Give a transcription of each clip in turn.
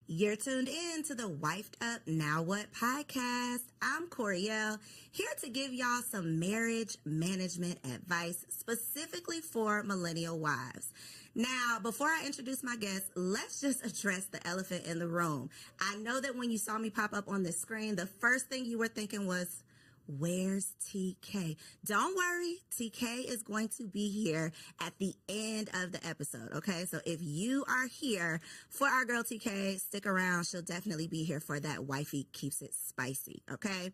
You're tuned in to the Wifed Up Now What podcast. I'm Coriel, here to give y'all some marriage management advice specifically for millennial wives. Now, before I introduce my guest, let's just address the elephant in the room. I know that when you saw me pop up on the screen, the first thing you were thinking was, where's TK? Don't worry, TK is going to be here at the end of the episode, okay? So if you are here for our girl TK, stick around. She'll definitely be here for that wifey keeps it spicy, okay?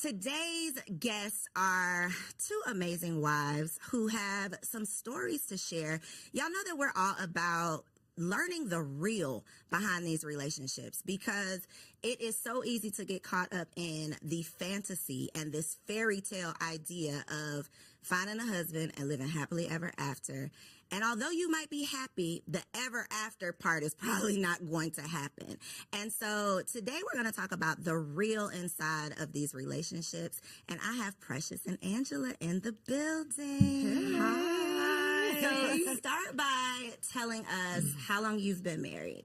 Today's guests are two amazing wives who have some stories to share. Y'all know that we're all about learning the real behind these relationships because it is so easy to get caught up in the fantasy and this fairy tale idea of finding a husband and living happily ever after. And although you might be happy, the ever after part is probably not going to happen. And so today we're going to talk about the real inside of these relationships. And I have Precious and Angela in the building. Hi. So start by telling us how long you've been married.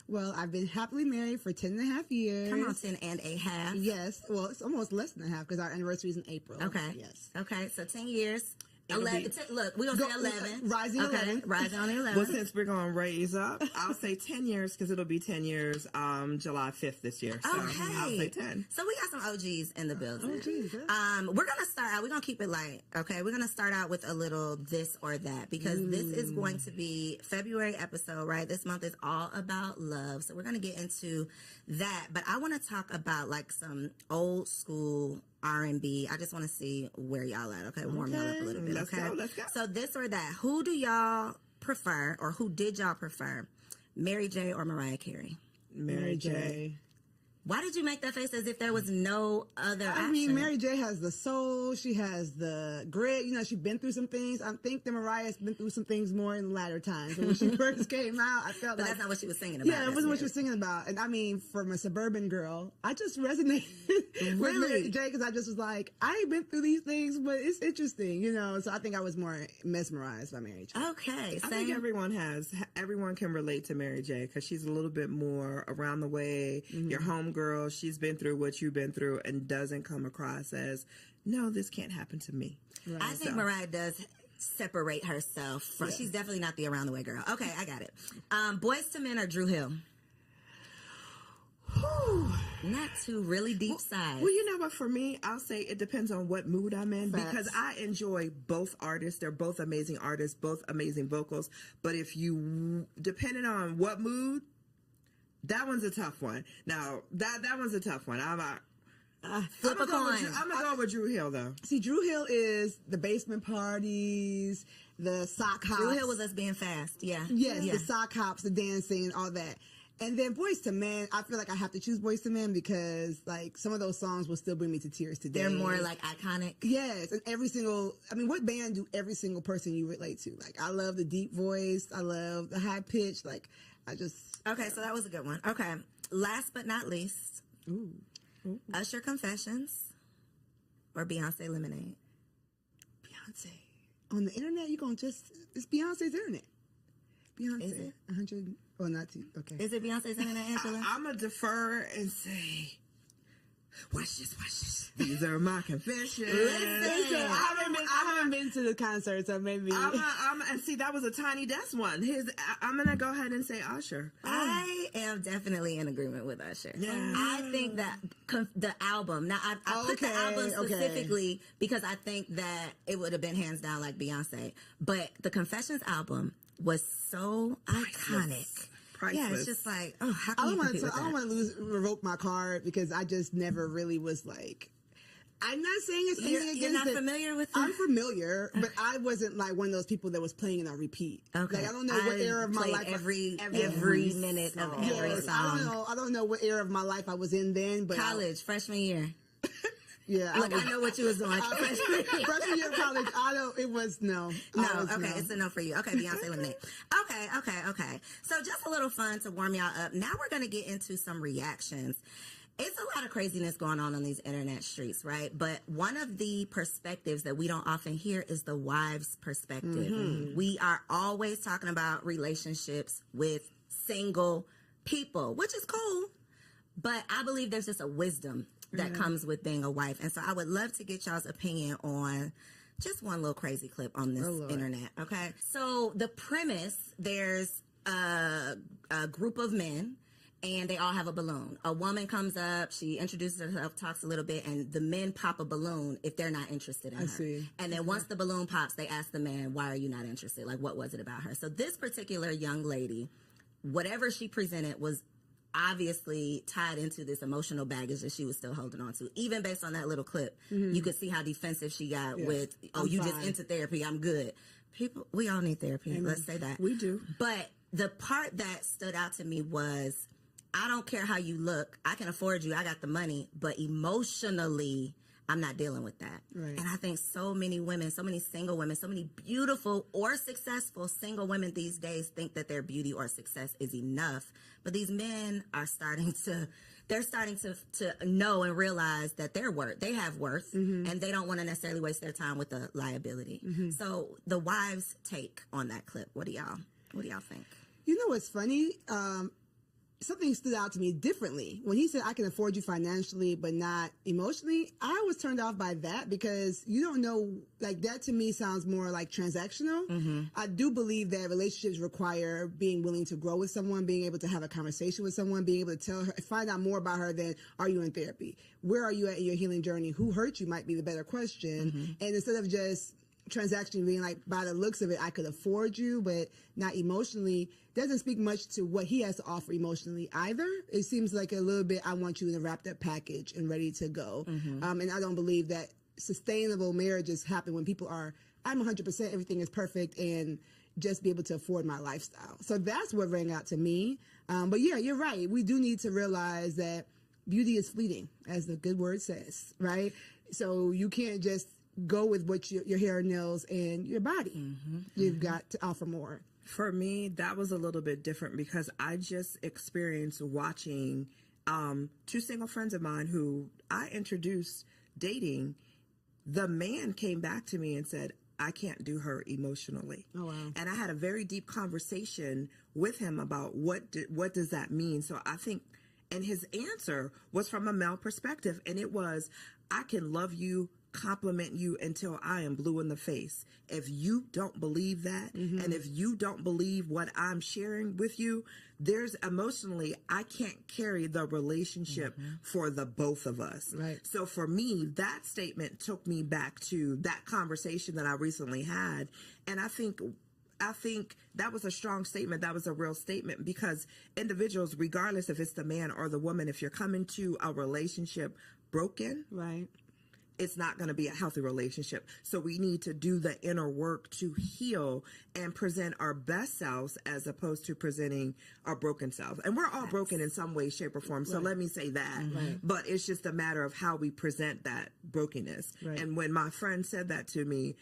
Well, I've been happily married for 10 and a half years. Come on, 10 and a half. Yes. Well, it's almost less than a half because our anniversary is in April. Okay. Yes. Okay. So 10 years. 11. Look, we're going to say 11. Rising okay. 11. Rising on the 11. Well, since we're going to raise up, I'll say 10 years because it'll be 10 years July 5th this year. So okay. I'll say 10. So we got some OGs in the building. OGs, we're going to start out. We're going to keep it light, okay? We're going to start out with a little this or that because this is going to be February episode, right? This month is all about love. So we're going to get into that. But I want to talk about like some old school R&B. I just want to see where y'all at. Okay, warm y'all up a little bit. Let's okay, go, let's go. So this or that. Who do y'all prefer, or who did y'all prefer, Mary J. or Mariah Carey? Mary J. Why did you make that face as if there was no other option? I mean, Mary J has the soul. She has the grit. You know, she's been through some things. I think that Mariah's been through some things more in the latter times. When she first came out, I felt but like... that's not what she was singing about. Yeah, it wasn't what she was singing about. And I mean, from a suburban girl, I just resonated with Mary J because I just was like, I ain't been through these things, but it's interesting, you know? So I think I was more mesmerized by Mary J. Okay. I think everyone can relate to Mary J because she's a little bit more around the way. Your homegirl, she's been through what you've been through and doesn't come across as, no, this can't happen to me. Right. I think Mariah does separate herself from, she's definitely not the around the way girl. Okay, I got it. Boys to Men or Drew Hill? Not two really deep sides. Well, you know what? For me, I'll say it depends on what mood I'm in because I enjoy both artists. They're both amazing artists, both amazing vocals. But if you, depending on what mood, that one's a tough one. Now, that one's a tough one. Flip a coin. I'm going to go with Drew Hill, though. See, Drew Hill is the basement parties, the sock hops. Drew Hill was us being fast, yeah. Yes, the sock hops, the dancing, all that. And then Boys to Men, I feel like I have to choose Boys to Men because, like, some of those songs will still bring me to tears today. They're more, like, iconic. Yes, and what band do every single person you relate to? Like, I love the deep voice. I love the high pitch. Like, Okay, so that was a good one. Okay, last but not least, Usher Confessions or Beyonce Lemonade? Beyonce. On the internet, it's Beyonce's internet. Beyonce. Is it? 100, or not two, okay. Is it Beyonce's internet, Angela? I'm going to defer and say, watch this. These are my confessions. Listen, I haven't been to the concert, so maybe. And see, that was a Tiny Desk one. I'm going to go ahead and say Usher. I am definitely in agreement with Usher. Yeah. I think that the album, now I put the album specifically because I think that it would have been hands down like Beyonce, but the Confessions album was so iconic. Priceless. Yeah, it's just like, how can you compete with that? I don't want to revoke my card because I just never really was like, I'm not saying it's anything against it. You're not familiar with it? I'm familiar, but I wasn't like one of those people that was playing it on repeat. Okay. Like, I don't know what era of my life. Every minute of every song. I don't know what era of my life I was in then, but college, freshman year. Yeah, look, I know what you was doing. Freshman year of college, no. Okay, it's a no for you. Okay, Beyonce Lemonade. Okay. So just a little fun to warm y'all up. Now we're going to get into some reactions. It's a lot of craziness going on these internet streets, right? But one of the perspectives that we don't often hear is the wife's perspective. We are always talking about relationships with single people, which is cool. But I believe there's just a wisdom that comes with being a wife. And so I would love to get y'all's opinion on just one little crazy clip on this internet, okay? So the premise, there's a group of men, and they all have a balloon. A woman comes up, she introduces herself, talks a little bit, and the men pop a balloon if they're not interested in her. See. And then once the balloon pops, they ask the man, why are you not interested? Like, what was it about her? So this particular young lady, whatever she presented was obviously tied into this emotional baggage that she was still holding on to. Even based on that little clip, you could see how defensive she got with, you just into therapy, I'm good. People, we all need therapy. Amen. Let's say that. We do. But the part that stood out to me was, I don't care how you look. I can afford you. I got the money. But emotionally, I'm not dealing with that. Right. And I think so many women, so many single women, so many beautiful or successful single women these days think that their beauty or success is enough. But these men are starting to know and realize that they have worth, and they don't want to necessarily waste their time with the liability. So the wives' take on that clip, what do y'all think? You know what's funny? Something stood out to me differently. When he said, I can afford you financially, but not emotionally, I was turned off by that because you don't know, like that to me sounds more like transactional. I do believe that relationships require being willing to grow with someone, being able to have a conversation with someone, being able to tell her, find out more about her than, are you in therapy? Where are you at in your healing journey? Who hurt you might be the better question. And instead of just transaction being like, by the looks of it, I could afford you, but not emotionally, doesn't speak much to what he has to offer emotionally either. It seems like a little bit, I want you in a wrapped up package and ready to go. And I don't believe that sustainable marriages happen when people are, I'm 100%, everything is perfect, and just be able to afford my lifestyle. So that's what rang out to me. But yeah, you're right. We do need to realize that beauty is fleeting, as the good word says, right? So you can't just go with what your hair, nails, and your body. You've got to offer more. For me, that was a little bit different because I just experienced watching two single friends of mine who I introduced dating. The man came back to me and said, I can't do her emotionally. Oh, wow. And I had a very deep conversation with him about what does that mean? So I think, and his answer was from a male perspective, and it was, I can love you, compliment you until I am blue in the face. If you don't believe that, and if you don't believe what I'm sharing with you, there's emotionally, I can't carry the relationship for the both of us. Right. So for me, that statement took me back to that conversation that I recently had. And I think that was a strong statement. That was a real statement, because individuals, regardless if it's the man or the woman, if you're coming to a relationship broken, Right. it's not going to be a healthy relationship. So we need to do the inner work to heal and present our best selves as opposed to presenting our broken selves. And we're all broken in some way, shape, or form. So let me say that. But it's just a matter of how we present that brokenness. Right. And when my friend said that to me,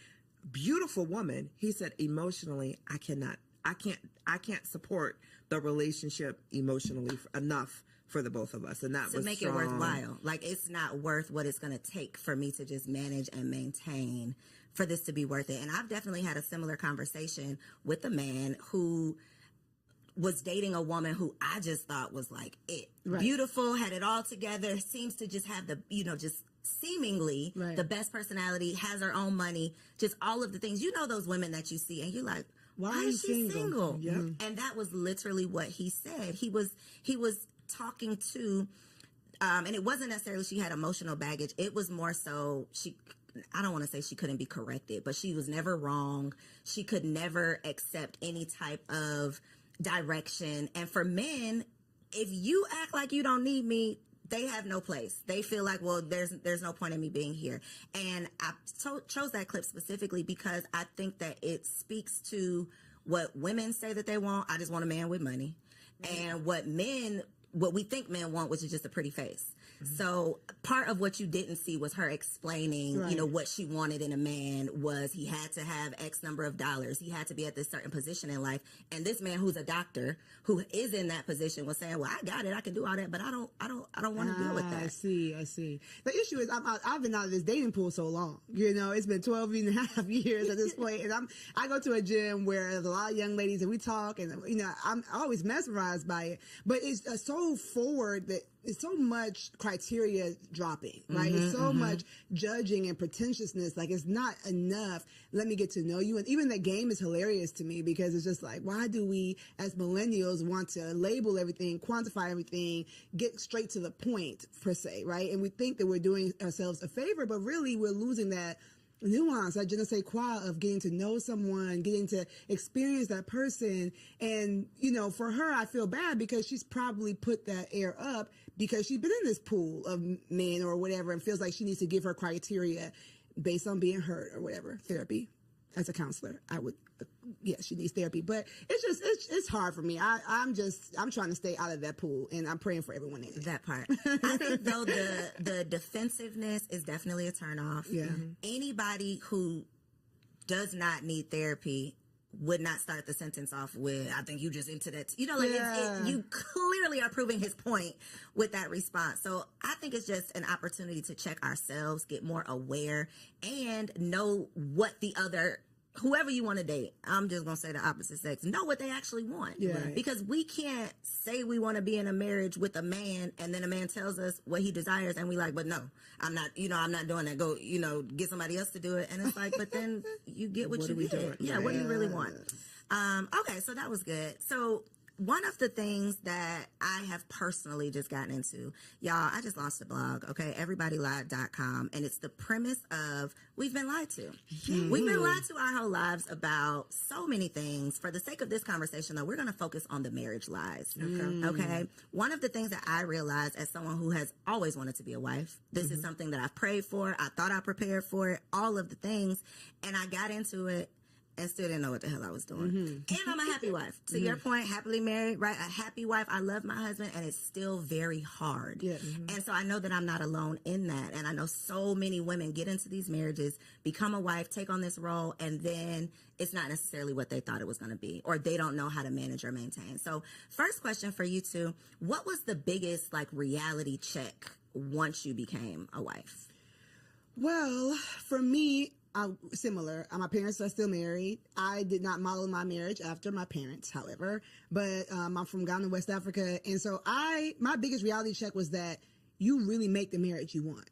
beautiful woman, he said, emotionally, I can't support the relationship emotionally enough for the both of us. And that was to make strong. it worthwhile. Like, it's not worth what it's going to take for me to just manage and maintain for this to be worth it. And I've definitely had a similar conversation with a man who was dating a woman who I just thought was like it. Right. Beautiful, had it all together, seems to just have the, just seemingly the best personality, has her own money, just all of the things. You know those women that you see and you're like, why is she single? And that was literally what he said. He was talking to, and it wasn't necessarily she had emotional baggage. It was more so I don't want to say she couldn't be corrected, but she was never wrong. She could never accept any type of direction. And for men, if you act like you don't need me, they have no place. They feel like, well, there's no point in me being here. And I chose that clip specifically because I think that it speaks to what women say that they want. I just want a man with money. And what men what we think men want, which is just a pretty face. So part of what you didn't see was her explaining, you know, what she wanted in a man was he had to have X number of dollars. He had to be at this certain position in life. And this man who's a doctor who is in that position was saying, well, I got it. I can do all that, but I don't want to deal with that. I see. The issue is I've been out of this dating pool so long. You know, it's been 12 and a half years at this point. And I go to a gym where there's a lot of young ladies and we talk and, you know, I'm always mesmerized by it, but it's so forward that it's so much criteria dropping, right? It's so much judging and pretentiousness. Like, it's not enough. Let me get to know you. And even the game is hilarious to me because it's just like, why do we as millennials want to label everything, quantify everything, get straight to the point per se, right? And we think that we're doing ourselves a favor, but really we're losing that nuance, that je ne sais quoi of getting to know someone, getting to experience that person. And, you know, for her, I feel bad because she's probably put that air up because she's been in this pool of men or whatever and feels like she needs to give her criteria based on being hurt or whatever. Therapy. As a counselor, I would, she needs therapy. But it's hard for me. I'm trying to stay out of that pool, and I'm praying for everyone in it. That part. I think, though, the defensiveness is definitely a turnoff. Yeah. Anybody who does not need therapy would not start the sentence off with, I think you just into that. You know, like, you clearly are proving his point with that response. So I think it's just an opportunity to check ourselves, get more aware, and know what the other, whoever you want to date, I'm just going to say the opposite sex, know what they actually want. Yeah. Because we can't say we want to be in a marriage with a man and then a man tells us what he desires and we like, but no, I'm not doing that. Go, get somebody else to do it. And it's like, but then you get what you get. Yeah, what do you really want? Okay, so that was good. So one of the things that I have personally just gotten into, y'all, I just launched a blog, okay, everybodylied.com, and it's the premise of we've been lied to. We've been lied to our whole lives about so many things. For the sake of this conversation, though, we're going to focus on the marriage lies, okay? One of the things that I realized as someone who has always wanted to be a wife, this is something that I've prayed for, I thought I prepared for it, all of the things, and I got into it and still didn't know what the hell I was doing. And I'm a happy wife. To your point, happily married, right? A happy wife. I love my husband, and it's still very hard. Yeah. And so I know that I'm not alone in that. And I know so many women get into these marriages, become a wife, take on this role, and then it's not necessarily what they thought it was going to be, or they don't know how to manage or maintain. So first question for you two, what was the biggest reality check once you became a wife? Well, for me, similar. My parents are still married. I did not model my marriage after my parents, however, but I'm from Ghana, West Africa. And so my biggest reality check was that you really make the marriage you want.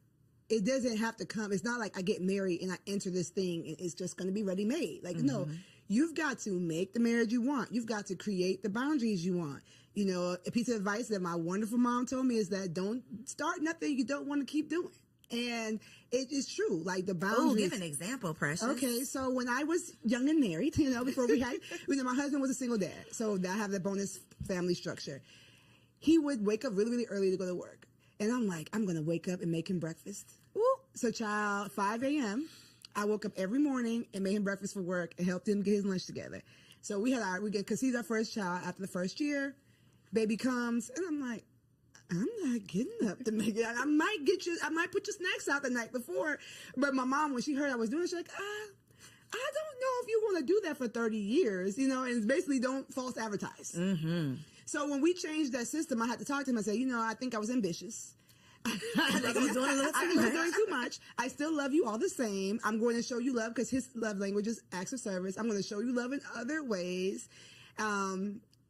It doesn't have to come. It's not like I get married and I enter this thing and it's just going to be ready made. Like, no, you've got to make the marriage you want. You've got to create the boundaries you want. You know, a piece of advice that my wonderful mom told me is that don't start nothing you don't want to keep doing. And it is true, like the boundaries. Oh, give an example, Precious. Okay, so when I was young and married, before we had, my husband was a single dad, so I have the bonus family structure. He would wake up really, really early to go to work. And I'm like, I'm going to wake up and make him breakfast. Woo. So, 5 a.m., I woke up every morning and made him breakfast for work and helped him get his lunch together. So because he's our first child after the first year, baby comes, and I'm like, I'm not getting up to make it. I might put your snacks out the night before. But my mom, when she heard I was doing it, she's like, I don't know if you want to do that for 30 years, and it's basically don't false advertise. So when we changed that system, I had to talk to him and say, I think I was ambitious. I was doing too much. I still love you all the same. I'm going to show you love because his love language is acts of service. I'm going to show you love in other ways. Now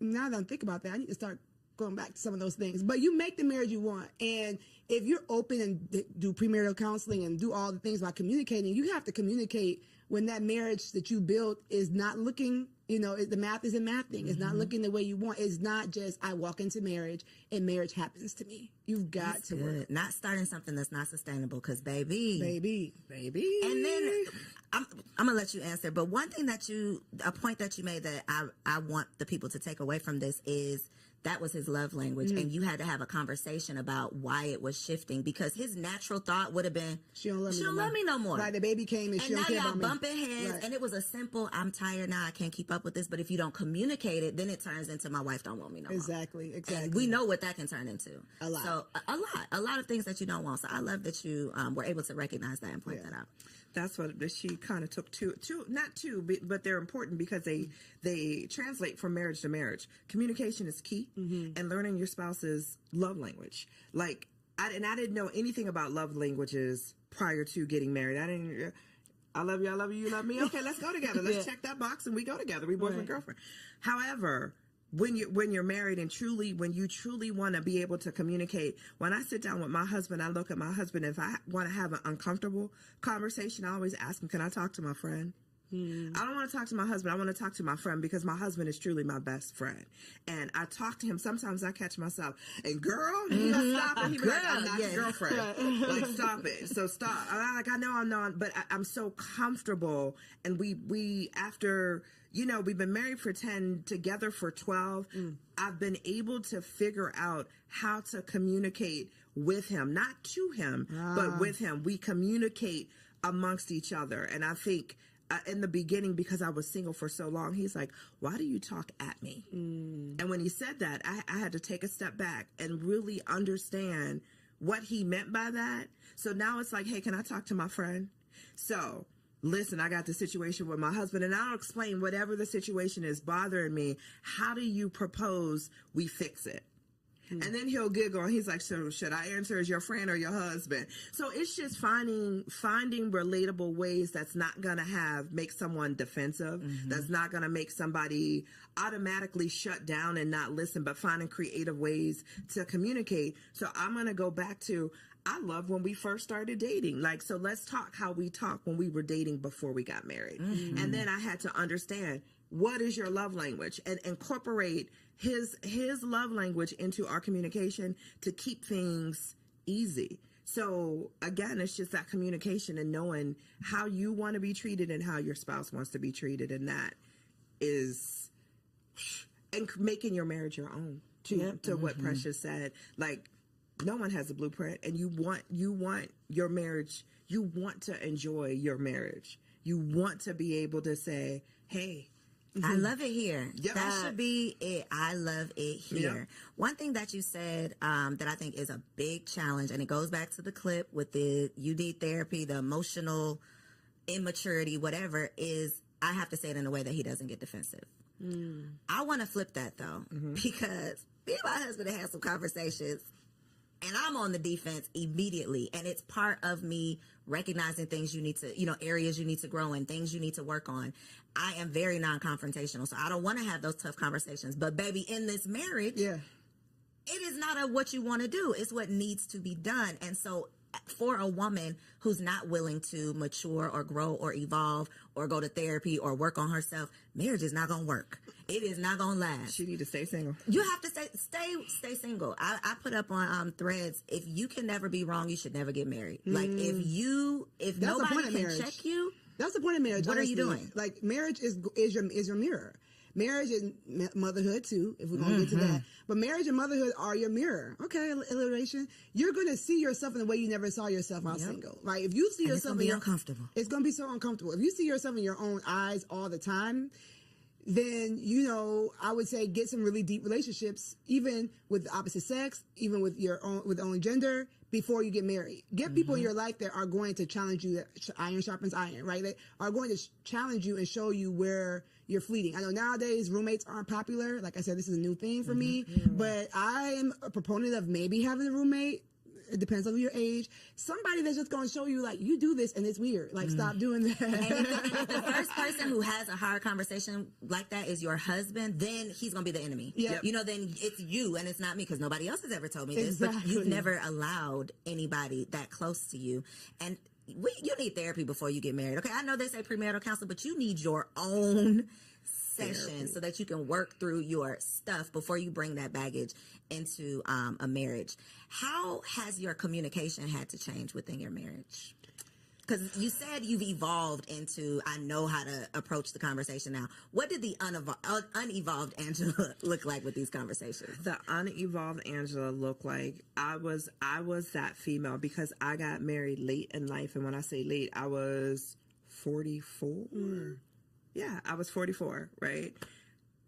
that I think about that, I need to start going back to some of those things. But you make the marriage you want. And if you're open and do premarital counseling and do all the things about communicating, you have to communicate when that marriage that you built is not looking, the math isn't mathing. It's not looking the way you want. It's not just I walk into marriage and marriage happens to me. You've got that's to good. work. Not starting something that's not sustainable because baby. And then I'm going to let you answer. But one thing a point that you made that I want the people to take away from this is that was his love language, and you had to have a conversation about why it was shifting, because his natural thought would have been, she don't love me no more. Right, the baby came and she don't care about me. And now y'all bumping heads, right. And it was a simple, I'm tired now, I can't keep up with this. But if you don't communicate it, then it turns into, my wife don't want me no more. Exactly. And we know what that can turn into. A lot. So a lot of things that you don't want. So I love that you were able to recognize that and point that out. That's what she kind of took not two, but they're important because they translate from marriage to marriage. Communication is key, and learning your spouse's love language. Like, I didn't know anything about love languages prior to getting married. I love you, you love me. Okay, let's go together. Let's check that box and we go together. We boyfriend, girlfriend. However, when you're married and when you truly want to be able to communicate, when I sit down with my husband, I look at my husband. If I want to have an uncomfortable conversation, I always ask him, can I talk to my friend? I don't want to talk to my husband. I want to talk to my friend, because my husband is truly my best friend. And I talk to him. Sometimes I catch myself, and girl, he gonna stop it. He be like, I'm not your girlfriend. Like, stop it. So stop. I know I'm not, but I'm so comfortable. And we after, we've been married for 10, together for 12. I've been able to figure out how to communicate with him, not to him, but with him. We communicate amongst each other. And I think, in the beginning, because I was single for so long, he's like, why do you talk at me? And when he said that, I had to take a step back and really understand what he meant by that. So now it's like, hey, can I talk to my friend? So listen, I got the situation with my husband, and I'll explain whatever the situation is bothering me. How do you propose we fix it? And then he'll giggle, and he's like, so should I answer as your friend or your husband? So it's just finding relatable ways that's not going to make someone defensive, that's not going to make somebody automatically shut down and not listen, but finding creative ways to communicate. So I'm going to go back to, I love when we first started dating. Like, so let's talk how we talked when we were dating before we got married. And then I had to understand, what is your love language, and incorporate his love language into our communication to keep things easy. So again, it's just that communication and knowing how you want to be treated and how your spouse wants to be treated. And that is, and making your marriage your own to what Precious said. Like, no one has a blueprint, and you want your marriage. You want to enjoy your marriage. You want to be able to say, hey, I love it here. Yep. That should be it. I love it here. Yep. One thing that you said that I think is a big challenge, and it goes back to the clip with the you need therapy, the emotional immaturity, whatever, is I have to say it in a way that he doesn't get defensive. I want to flip that, though, because me and my husband have had some conversations, and I'm on the defense immediately. And it's part of me recognizing things you need to, areas you need to grow in, things you need to work on. I am very non-confrontational, so I don't want to have those tough conversations. But baby, in this marriage, it is not what you want to do. It's what needs to be done. And so for a woman who's not willing to mature or grow or evolve or go to therapy or work on herself, marriage is not going to work. It is not going to last. She need to stay single. You have to stay single. I put up on threads, if you can never be wrong, you should never get married. Like, if nobody can check you, that's the point of marriage. What are you doing? Like, marriage is your mirror. Marriage is motherhood too, if we're going to get to that. But marriage and motherhood are your mirror. Okay, alliteration. You're going to see yourself in the way you never saw yourself while single. Right? If you see yourself, it's going to be uncomfortable. It's going to be so uncomfortable. If you see yourself in your own eyes all the time, then, I would say get some really deep relationships, even with the opposite sex, even with your own gender, before you get married. Get people in your life that are going to challenge you. That iron sharpens iron, right? They are going to challenge you and show you where you're fleeting. I know nowadays roommates aren't popular. Like I said, this is a new thing for me, but I am a proponent of maybe having a roommate. It depends on your age. Somebody that's just going to show you, like, you do this and it's weird. Like, stop doing that. And if the first person who has a hard conversation like that is your husband, then he's going to be the enemy. Yep. Then it's you and it's not me, because nobody else has ever told me this. But you've never allowed anybody that close to you. And you need therapy before you get married. Okay, I know they say premarital counseling, but you need your own session so that you can work through your stuff before you bring that baggage into a marriage. How has your communication had to change within your marriage? because you said you've evolved into, I know how to approach the conversation now. What did the unevolved Angela look like with these conversations? The unevolved Angela looked like I was that female because I got married late in life. And when I say late, I was 44. Yeah, I was 44, right?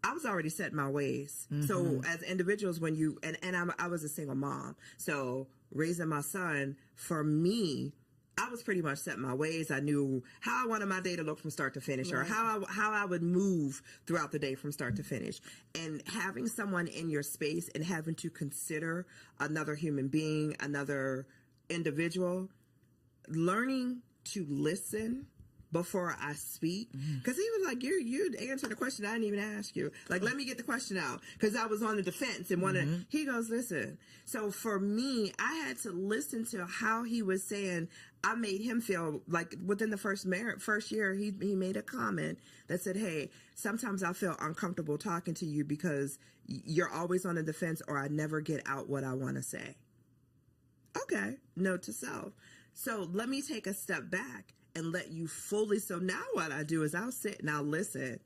I was already set in my ways. So as individuals, when you, and I was a single mom. So raising my son, for me, I was pretty much set in my ways. I knew how I wanted my day to look from start to finish, or how I would move throughout the day from start to finish. And having someone in your space and having to consider another human being, another individual, learning to listen before I speak, because he was like, you answered the question I didn't even ask you. Like, let me get the question out, because I was on the defense and wanted. He goes, listen. So for me, I had to listen to how he was saying. I made him feel like within the first year, he made a comment that said, hey, sometimes I feel uncomfortable talking to you because you're always on the defense, or I never get out what I want to say. Okay, note to self. So let me take a step back and let you fully. So now what I do is I'll sit and I'll listen.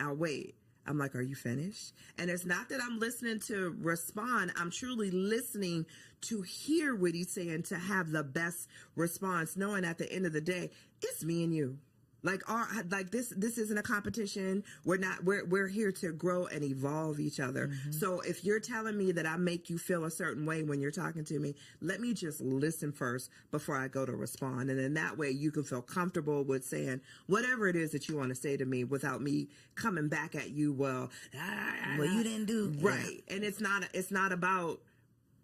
I'll wait. I'm like, are you finished? And it's not that I'm listening to respond. I'm truly listening to hear what he's saying, to have the best response, knowing at the end of the day, it's me and you. Like this isn't a competition. We're here to grow and evolve each other. So if you're telling me that I make you feel a certain way when you're talking to me, let me just listen first before I go to respond. And then that way you can feel comfortable with saying whatever it is that you want to say to me without me coming back at you. Well, you didn't do right. And it's not about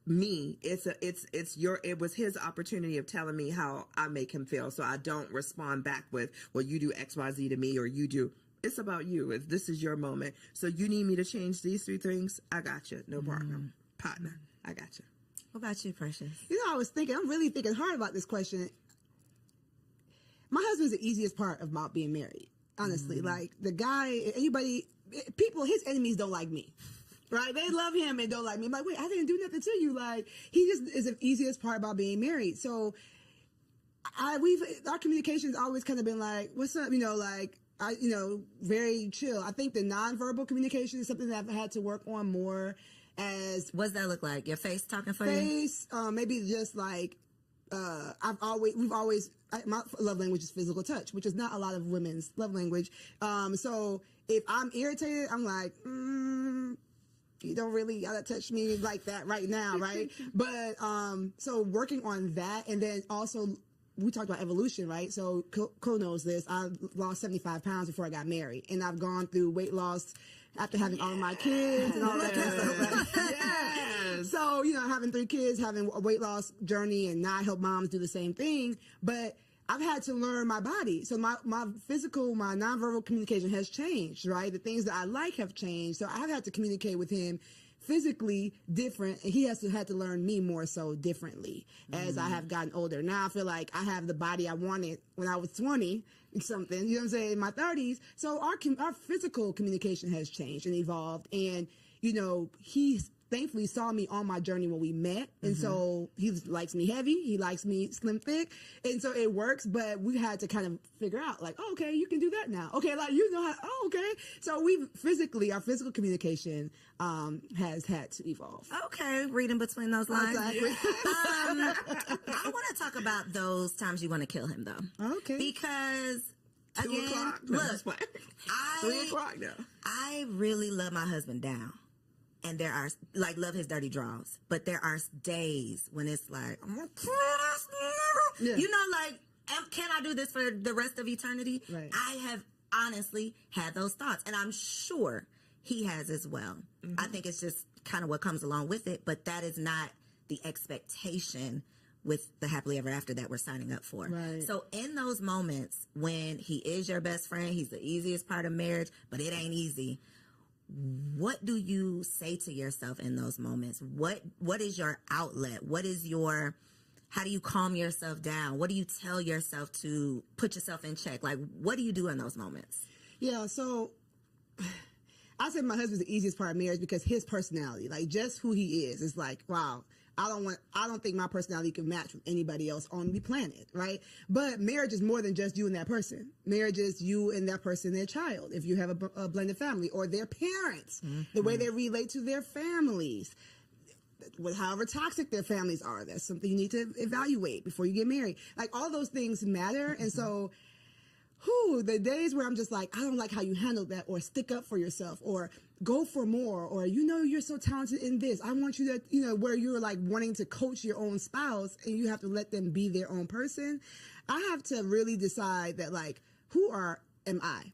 me. It was his opportunity of telling me how I make him feel. So I don't respond back with, well, you do XYZ to me, or you do. It's about you. If this is your moment. So you need me to change these 3 things, I got you. No problem. Partner, I got you. What about you, Precious? I'm really thinking hard about this question. My husband's the easiest part about being married. Honestly, like the guy, his enemies don't like me. Right? They love him and don't like me. I'm like, wait, I didn't do nothing to you. Like, he just is the easiest part about being married. So our communication's always kind of been like, what's up? Very chill. I think the nonverbal communication is something that I've had to work on more. What's that look like? Your face talking for you? Face, maybe just like, my love language is physical touch, which is not a lot of women's love language. So if I'm irritated, I'm like, you don't really gotta touch me like that right now, right? But so working on that, and then also we talked about evolution, right? So Co knows this. I lost 75 pounds before I got married, and I've gone through weight loss after having all of my kids and all that stuff. Yes. So having 3 kids, having a weight loss journey, and now I help moms do the same thing, but I've had to learn my body. So my nonverbal communication has changed, right? The things that I like have changed. So I've had to communicate with him physically different, and he had to learn me more so differently as I have gotten older. Now I feel like I have the body I wanted when I was 20 something, you know what I'm saying, in my 30s. So our physical communication has changed and evolved, and he's thankfully saw me on my journey when we met. And so he likes me heavy. He likes me slim thick. And so it works, but we had to kind of figure out like, oh, okay, you can do that now. Okay. Like, okay. So our physical communication, has had to evolve. Okay. Reading between those lines. Exactly. I want to talk about those times you want to kill him though. Okay. Because 2 o'clock. Look, 3 o'clock now. I really love my husband down. And there are, love his dirty draws. But there are days when it's like, I'm going to kill this nigga. Yeah. Can I do this for the rest of eternity? Right. I have honestly had those thoughts. And I'm sure he has as well. I think it's just kind of what comes along with it. But that is not the expectation with the happily ever after that we're signing up for. Right. So in those moments when he is your best friend, he's the easiest part of marriage, but it ain't easy. What do you say to yourself in those moments? What is your outlet? How do you calm yourself down? What do you tell yourself to put yourself in check? Like, what do you do in those moments? Yeah, so I said my husband's the easiest part of marriage because his personality, like just who he is like, wow, I don't think my personality can match with anybody else on the planet, right? But marriage is more than just you and that person. Marriage is you and that person, their child, if you have a blended family, or their parents, the way they relate to their families. With however toxic their families are, that's something you need to evaluate before you get married. Like, all those things matter. And so, the days where I'm just like, I don't like how you handled that, or stick up for yourself, or go for more, or, you're so talented in this, I want you to, where you're like wanting to coach your own spouse and you have to let them be their own person. I have to really decide that, like, am I?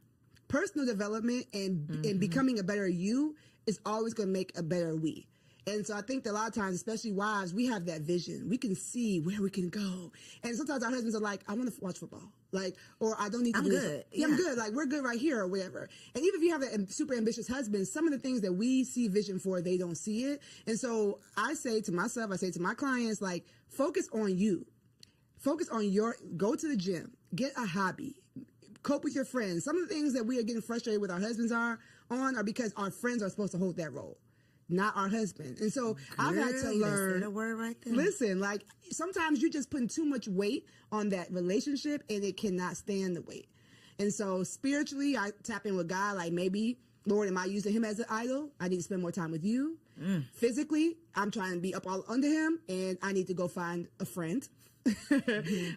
Personal development and becoming a better you is always going to make a better we. And so I think that a lot of times, especially wives, we have that vision. We can see where we can go. And sometimes our husbands are like, I want to watch football. Like, or I don't need to do good. Yeah, I'm good. Like, we're good right here, or whatever. And even if you have a super ambitious husband, some of the things that we see vision for, they don't see it. And so I say to myself, I say to my clients, like, focus on you. Focus on go to the gym, get a hobby, cope with your friends. Some of the things that we are getting frustrated with our husbands are because our friends are supposed to hold that role, not our husband. And so I've had to learn. A word right there. Listen, like, sometimes you're just putting too much weight on that relationship and it cannot stand the weight. And so spiritually, I tap in with God, like, maybe, Lord, am I using him as an idol? I need to spend more time with you. Physically, I'm trying to be up all under him and I need to go find a friend.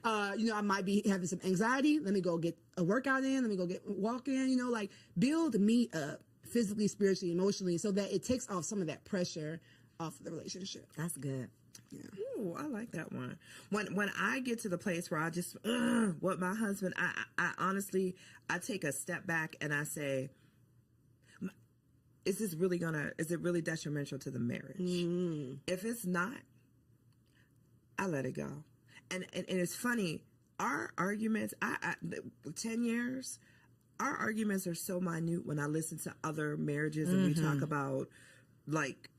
I might be having some anxiety. Let me go get a workout in. Let me go get walk in, like, build me up physically, spiritually, emotionally, so that it takes off some of that pressure off the relationship. That's good. Yeah. Ooh, I like that one. When I get to the place where I just, what my husband, I honestly, I take a step back and I say, is it really detrimental to the marriage? If it's not, I let it go. And it's funny, our arguments, 10 years, our arguments are so minute when I listen to other marriages and we talk about, like,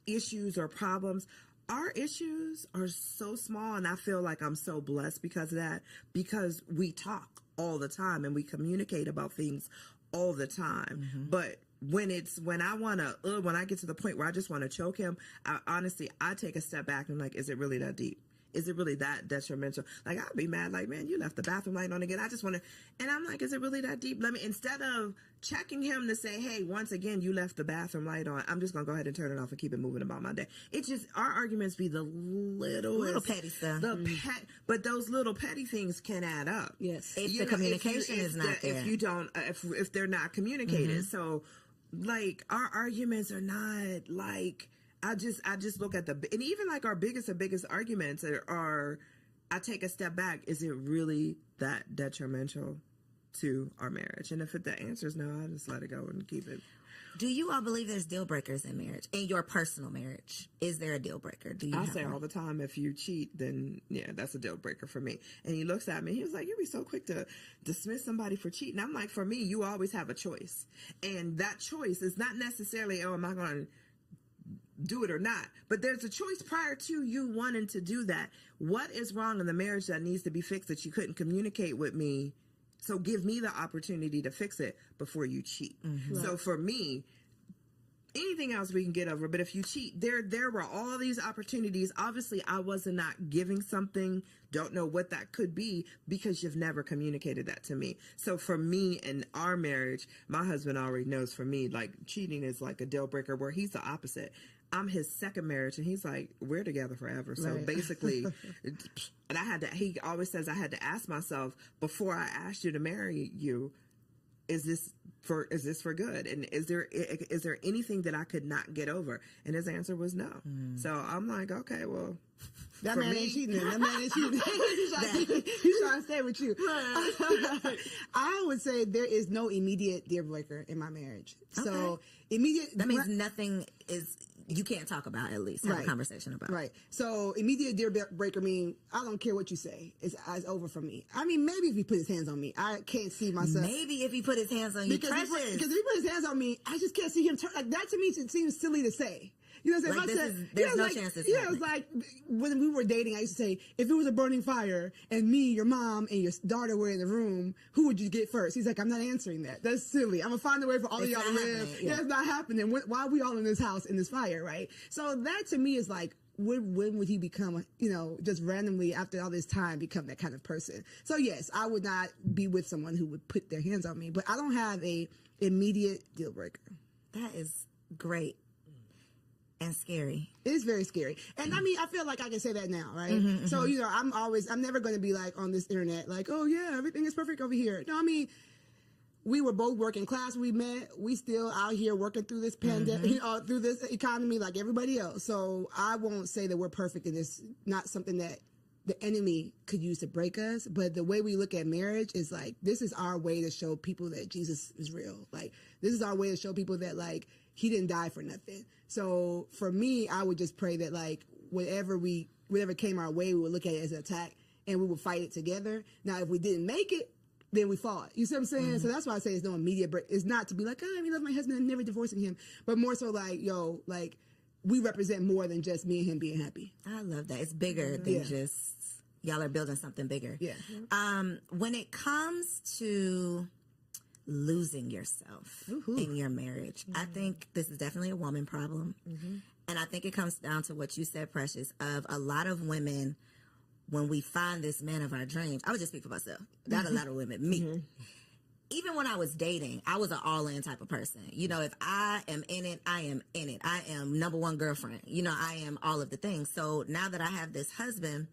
issues or problems. Our issues are so small, and I feel like I'm so blessed because of that, because we talk all the time and we communicate about things all the time. But when I get to the point where I just want to choke him, I take a step back and I'm like, is it really that deep? Is it really that detrimental? Like, I'd be mad, like, man, you left the bathroom light on again. I just want to, and I'm like, is it really that deep? Instead of checking him to say, hey, once again, you left the bathroom light on, I'm just going to go ahead and turn it off and keep it moving about my day. It's just, our arguments be the little petty stuff. But those little petty things can add up. Yes. If the communication is not there. If you don't, if they're not communicated. So, like, our arguments are not, like, I just look at and even like our biggest arguments are, I take a step back. Is it really that detrimental to our marriage? And if the answer is no, I just let it go and keep it. Do you all believe there's deal breakers in marriage? In your personal marriage, is there a deal breaker? I say all the time, if you cheat, then yeah, that's a deal breaker for me. And he looks at me, he was like, you'd be so quick to dismiss somebody for cheating. I'm like, for me, you always have a choice. And that choice is not necessarily, am I going to do it or not, but there's a choice prior to you wanting to do that. What is wrong in the marriage that needs to be fixed that you couldn't communicate with me? So give me the opportunity to fix it before you cheat. So for me, anything else we can get over, but if you cheat, there were all these opportunities. Obviously, I was not giving something, don't know what that could be, because you've never communicated that to me. So for me in our marriage, my husband already knows, for me, like, cheating is like a deal breaker, where he's the opposite. I'm his second marriage, and he's like, we're together forever. So basically, and he always says I had to ask myself, before I asked you to marry you, is this for good? And is there anything that I could not get over? And his answer was no. So I'm like, okay, well, that man ain't cheating. That man ain't cheating. He's trying to stay with you. I would say there is no immediate deal breaker in my marriage. Okay. So immediate. That means nothing is. You can't talk about, at least have a conversation about. Right. So immediate deal breaker mean I don't care what you say. It's over for me. I mean, maybe if he put his hands on me, I can't see myself. Maybe if he put his hands on you, because if he put his hands on me, I just can't see him turn. Like, that to me seems silly to say. You know what I'm Like, saying? there's no chance this Yeah, it was like when we were dating, I used to say, if it was a burning fire and me, your mom, and your daughter were in the room, who would you get first? He's like, I'm not answering that. That's silly. I'm going to find a way for all of y'all to live. Yeah, it's not happening. Why are we all in this house, in this fire, right? So that to me is like, when would he become, just randomly after all this time become that kind of person? So yes, I would not be with someone who would put their hands on me, but I don't have a immediate deal breaker. That is great and scary. It is very scary. And I mean, I feel like I can say that now, right? So, I'm never going to be like on this internet, like, oh yeah, everything is perfect over here. No, I mean, we were both working class. We met. We still out here working through this pandemic, through this economy like everybody else. So I won't say that we're perfect in this, not something that the enemy could use to break us. But the way we look at marriage is like, this is our way to show people that Jesus is real. Like, this is our way to show people that, like, he didn't die for nothing. So for me, I would just pray that, like, whatever came our way, we would look at it as an attack and we would fight it together. Now, if we didn't make it, then we fought. You see what I'm saying? So that's why I say it's no immediate break. It's not to be like, oh, I love my husband, I'm never divorcing him. But more so like, we represent more than just me and him being happy. I love that. It's bigger than just y'all are building something bigger. Yeah. When it comes to losing yourself in your marriage, I think this is definitely a woman problem. And I think it comes down to what you said, Precious, of a lot of women, when we find this man of our dreams, I would just speak for myself, not a lot of women, me. Even when I was dating, I was an all-in type of person. If I am in it, I am in it. I am number one girlfriend. I am all of the things. So now that I have this husband,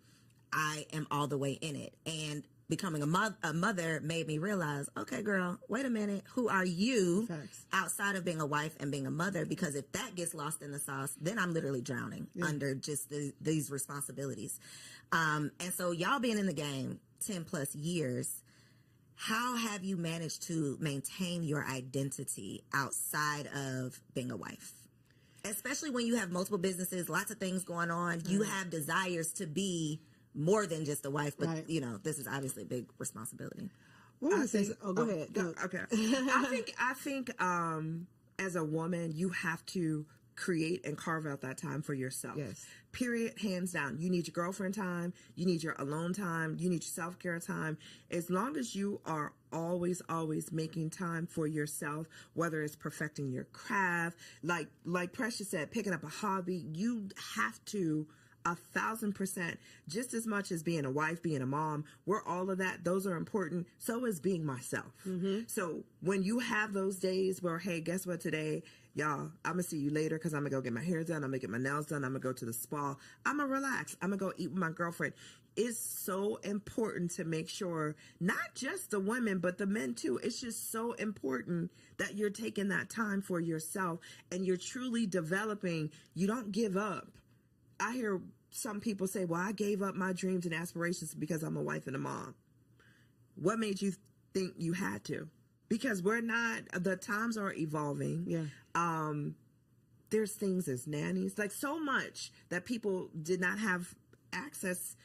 I am all the way in it. And becoming a mother made me realize, okay, girl, wait a minute. Who are you outside of being a wife and being a mother? Because if that gets lost in the sauce, then I'm literally drowning under just these responsibilities. And so y'all being in the game 10 plus years, how have you managed to maintain your identity outside of being a wife? Especially when you have multiple businesses, lots of things going on. You have desires to be more than just a wife, but this is obviously a big responsibility. Go ahead. Go. Okay. I think as a woman, you have to create and carve out that time for yourself. Yes. Period. Hands down. You need your girlfriend time. You need your alone time. You need your self-care time. As long as you are always making time for yourself, whether it's perfecting your craft, like Precious said, picking up a hobby, you have to 1,000%, just as much as being a wife, being a mom, we're all of that. Those are important. So is being myself. So when you have those days where, hey, guess what today? Y'all, I'm going to see you later because I'm going to go get my hair done. I'm going to get my nails done. I'm going to go to the spa. I'm going to relax. I'm going to go eat with my girlfriend. It's so important to make sure, not just the women, but the men too. It's just so important that you're taking that time for yourself and you're truly developing. You don't give up. I hear some people say, well, I gave up my dreams and aspirations because I'm a wife and a mom. What made you think you had to? Because the times are evolving. Yeah. There's things as nannies, like so much that people did not have access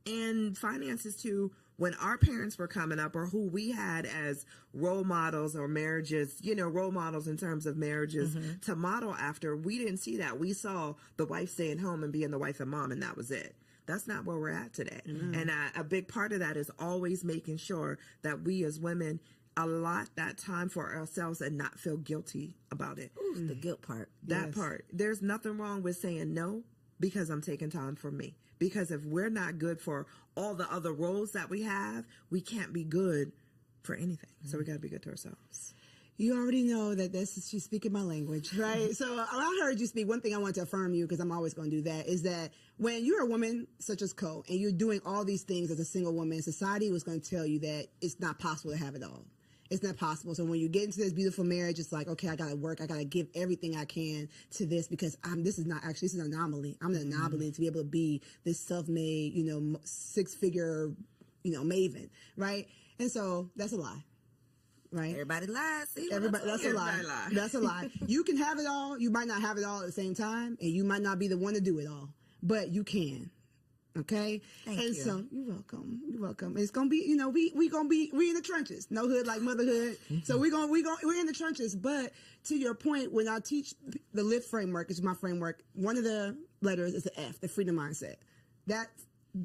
and finances to when our parents were coming up, or who we had as role models or marriages, role models in terms of marriages to model after. We didn't see that. We saw the wife staying home and being the wife and mom, and that was it. That's not where we're at today. And a big part of that is always making sure that we as women allot that time for ourselves and not feel guilty about it. Ooh, the guilt part. That part. There's nothing wrong with saying no because I'm taking time for me. Because if we're not good for all the other roles that we have, we can't be good for anything. So we got to be good to ourselves. You already know that she's speaking my language, right? So I heard you speak. One thing I want to affirm you, because I'm always going to do that, is that when you're a woman such as Co, and you're doing all these things as a single woman, society was going to tell you that it's not possible to have it all. It's not possible. So when you get into this beautiful marriage, it's like, okay, I got to work. I got to give everything I can to this because this is an anomaly. I'm an anomaly to be able to be this self-made, 6-figure, maven, right? And so that's a lie. Right? Everybody lies. See, that's a lie. That's a lie. You can have it all. You might not have it all at the same time, and you might not be the one to do it all, but you can. Okay. Thank you. So you're welcome. You're welcome. It's gonna be, we in the trenches. No hood like motherhood. So we're in the trenches. But to your point, when I teach the LIFT framework, it's my framework. One of the letters is the F, the freedom mindset. That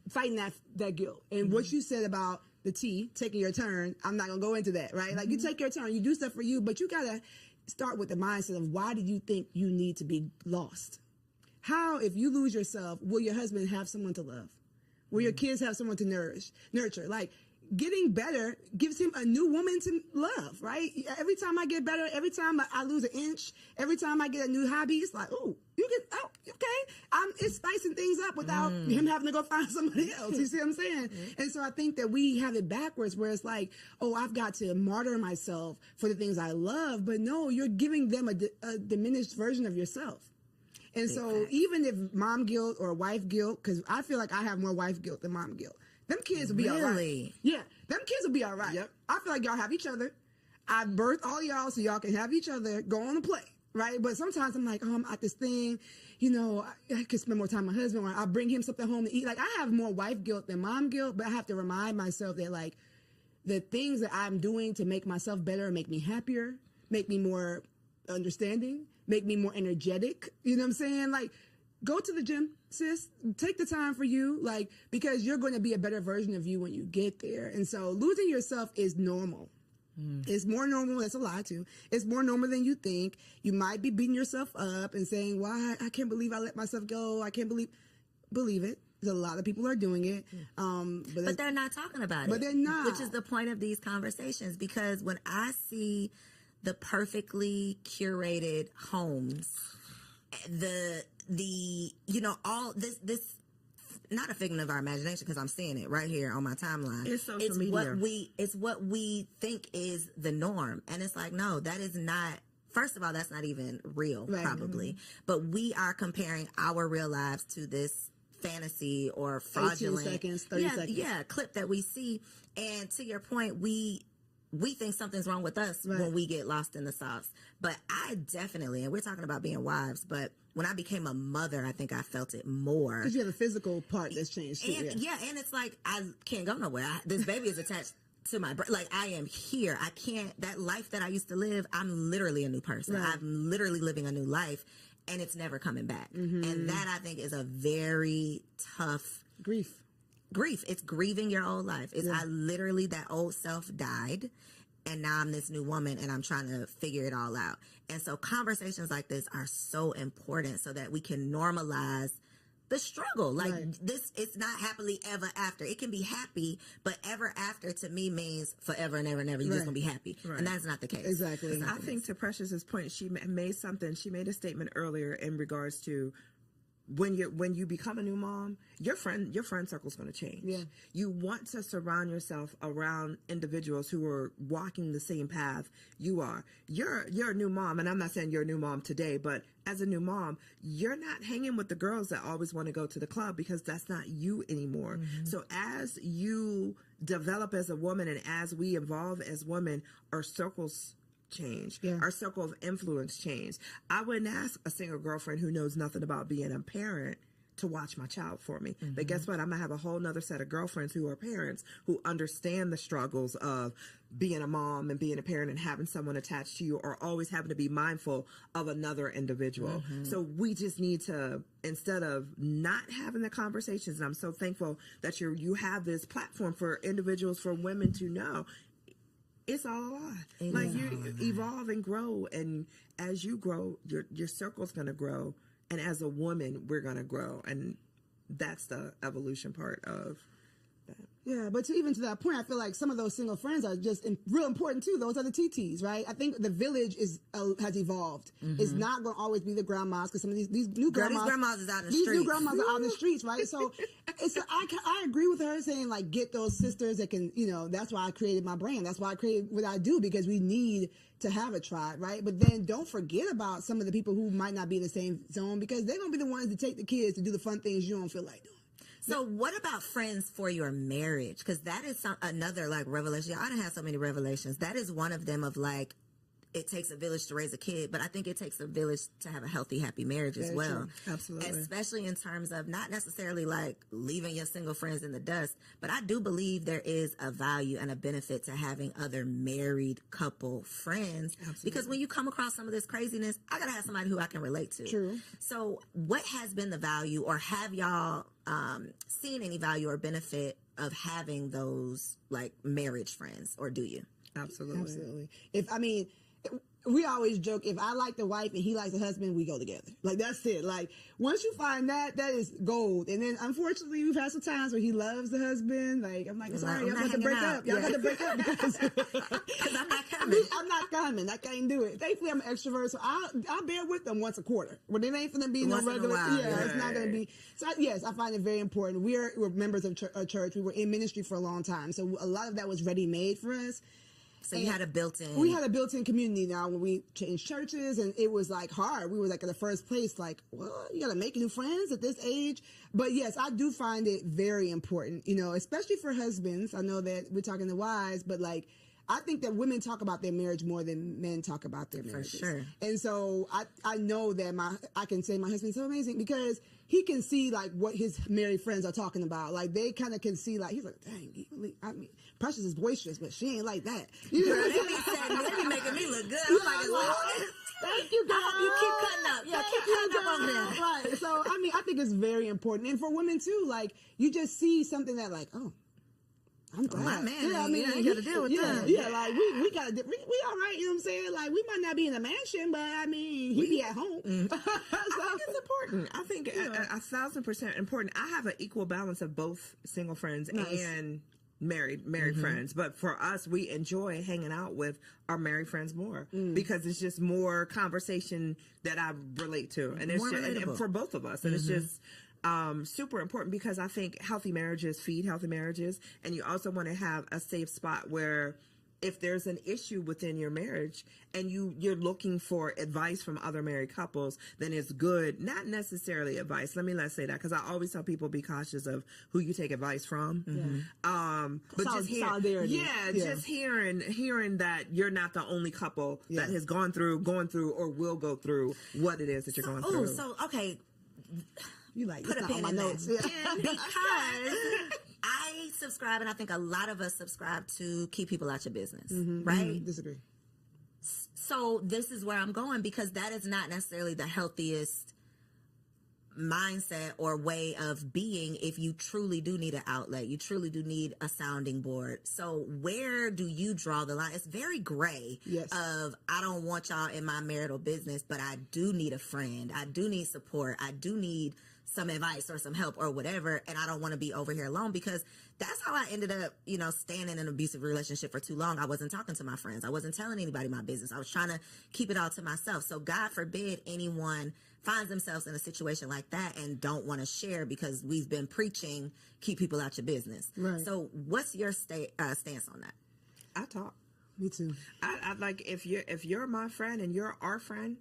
fighting that guilt. And what you said about the T, taking your turn, I'm not gonna go into that, right? Like you take your turn, you do stuff for you, but you gotta start with the mindset of why do you think you need to be lost? How, if you lose yourself, will your husband have someone to love? Will your kids have someone to nurture? Like, getting better gives him a new woman to love, right? Every time I get better, every time I lose an inch, every time I get a new hobby, it's like, okay. It's spicing things up without him having to go find somebody else. You see what I'm saying? And so I think that we have it backwards where it's like, oh, I've got to martyr myself for the things I love. But no, you're giving them a diminished version of yourself. And so even if mom guilt or wife guilt, because I feel like I have more wife guilt than mom guilt, them kids will be all right. Yeah, them kids will be all right. Yep. I feel like y'all have each other. I birthed all y'all so y'all can have each other, go on and play, right? But sometimes I'm like, I'm at this thing, I could spend more time with my husband, or I'll bring him something home to eat. Like, I have more wife guilt than mom guilt, but I have to remind myself that, like, the things that I'm doing to make myself better, make me happier, make me more understanding, make me more energetic. You know what I'm saying? Like, go to the gym, sis. Take the time for you, like, because you're going to be a better version of you when you get there. And so losing yourself is normal. It's more normal. That's a lie, too. It's more normal than you think. You might be beating yourself up and saying, why? I can't believe I let myself go. I can't believe it. There's a lot of people are doing it. But they're not talking about it. But they're not. Which is the point of these conversations. Because when I see the perfectly curated homes, all this not a figment of our imagination, because I'm seeing it right here on my timeline. It's social media. It's what we think is the norm, and it's like, no, that is not. First of all, that's not even real, probably. But we are comparing our real lives to this fantasy or fraudulent 18 seconds, 30 seconds. Clip that we see. And to your point, we think something's wrong with us when we get lost in the sauce. But I definitely, and we're talking about being wives, but when I became a mother, I think I felt it more. Because you have a physical part that's changed too. And it's like, I can't go nowhere. This baby is attached to my brain. Like, I am here. I can't, that life that I used to live, I'm literally a new person. Right. I'm literally living a new life, and it's never coming back. And that, I think, is a very tough grief. It's grieving your old life. I literally, that old self died, and now I'm this new woman, and I'm trying to figure it all out. And so conversations like this are so important so that we can normalize the struggle. Like, this, it's not happily ever after. It can be happy, but ever after to me means forever and ever and ever. You're just gonna be happy, and that's not the case. Exactly. I think to Precious's point, she made a statement earlier in regards to when you become a new mom, your friend circle is going to change. Yeah. You want to surround yourself around individuals who are walking the same path you are. You're a new mom, and I'm not saying you're a new mom today, but as a new mom, you're not hanging with the girls that always want to go to the club, because that's not you anymore. So as you develop as a woman, and as we evolve as women, our circles change. Our circle of influence change. I wouldn't ask a single girlfriend who knows nothing about being a parent to watch my child for me. But guess what? I'm going to have a whole nother set of girlfriends who are parents, who understand the struggles of being a mom and being a parent and having someone attached to you, or always having to be mindful of another individual. So we just need to, instead of not having the conversations, and I'm so thankful that you have this platform for individuals, for women to know, it's all a lie. Like, you evolve and grow, and as you grow, your circle's going to grow, and as a woman, we're going to grow, and that's the evolution part of that. Yeah, but even to that point, I feel like some of those single friends are just real important too. Those are the TTs, right? I think the village has evolved. It's not going to always be the grandmas, because some of these new grandmas, these grandmas is out in the these streets. new grandmas are out in the streets, right? So I agree with her saying, like, get those sisters that can, that's why I created my brand. That's why I created what I do, because we need to have a tribe, right? But then don't forget about some of the people who might not be in the same zone, because they're going to be the ones to take the kids to do the fun things you don't feel like doing. So what about friends for your marriage? Because that is another, like, revelation. I done had so many revelations. That is one of them, of, like, it takes a village to raise a kid, but I think it takes a village to have a healthy, happy marriage as well. True. Absolutely. Especially in terms of not necessarily like leaving your single friends in the dust, but I do believe there is a value and a benefit to having other married couple friends. Absolutely. Because when you come across some of this craziness, I gotta have somebody who I can relate to. True. So what has been the value, or have y'all seen any value or benefit of having those like marriage friends, or do you? Absolutely. We always joke, if I like the wife and he likes the husband, we go together. Like, that's it. Like, once you find that, that is gold. And then, unfortunately, we've had some times where he loves the husband. Like, I'm like, sorry, y'all got to break up. Y'all got to break up because I'm not coming. I'm not coming. I can't do it. Thankfully, I'm an extrovert, so I'll bear with them once a quarter. But it ain't finna be no regular. It's not going to be. So, yes, I find it very important. We're members of a church. We were in ministry for a long time. So, a lot of that was ready-made for us. So you had a built-in. We had a built-in community now when we changed churches, and it was like hard. We were like in the first place, like, well, you got to make new friends at this age. But yes, I do find it very important, especially for husbands. I know that we're talking to wives, but like, I think that women talk about their marriage more than men talk about their marriages. For sure. And so I know that I can say my husband's so amazing because he can see like what his married friends are talking about. Like they kind of can see like, he's like, dang, Precious is boisterous, but she ain't like that. Girl, they be making me look good. I'm like, well, thank you, girl. You keep cutting up. Yeah, keep cutting up over there. Right. So, I think it's very important. And for women too, like you just see something that like, oh, I'm glad. My man, you got to deal with that. Yeah, like we got to, we all right, you know what I'm saying? Like we might not be in a mansion, but he be at home. I think it's important. I think 1,000% important. I have an equal balance of both single friends and married friends, but for us, we enjoy hanging out with our married friends more because it's just more conversation that I relate to, and it's just, and for both of us, and it's just super important because I think healthy marriages feed healthy marriages, and you also want to have a safe spot where if there's an issue within your marriage and you're looking for advice from other married couples, then it's good. Not necessarily advice. Let's say that, because I always tell people be cautious of who you take advice from. But just just hearing that you're not the only couple that has gone through or will go through what it is that you're going through. So okay. You like put a pin on my notes. Because I subscribe, and I think a lot of us subscribe to keep people out your business, right? Disagree. So this is where I'm going, because that is not necessarily the healthiest mindset or way of being if you truly do need an outlet. You truly do need a sounding board. So where do you draw the line? It's very gray of, I don't want y'all in my marital business, but I do need a friend. I do need support. I do need some advice or some help or whatever, and I don't want to be over here alone, because that's how I ended up, staying in an abusive relationship for too long. I wasn't talking to my friends. I wasn't telling anybody my business. I was trying to keep it all to myself. So God forbid anyone finds themselves in a situation like that and don't want to share, because we've been preaching, keep people out your business. Right. So what's your stance on that? I talk. Me too. I like, if you're my friend and you're our friend,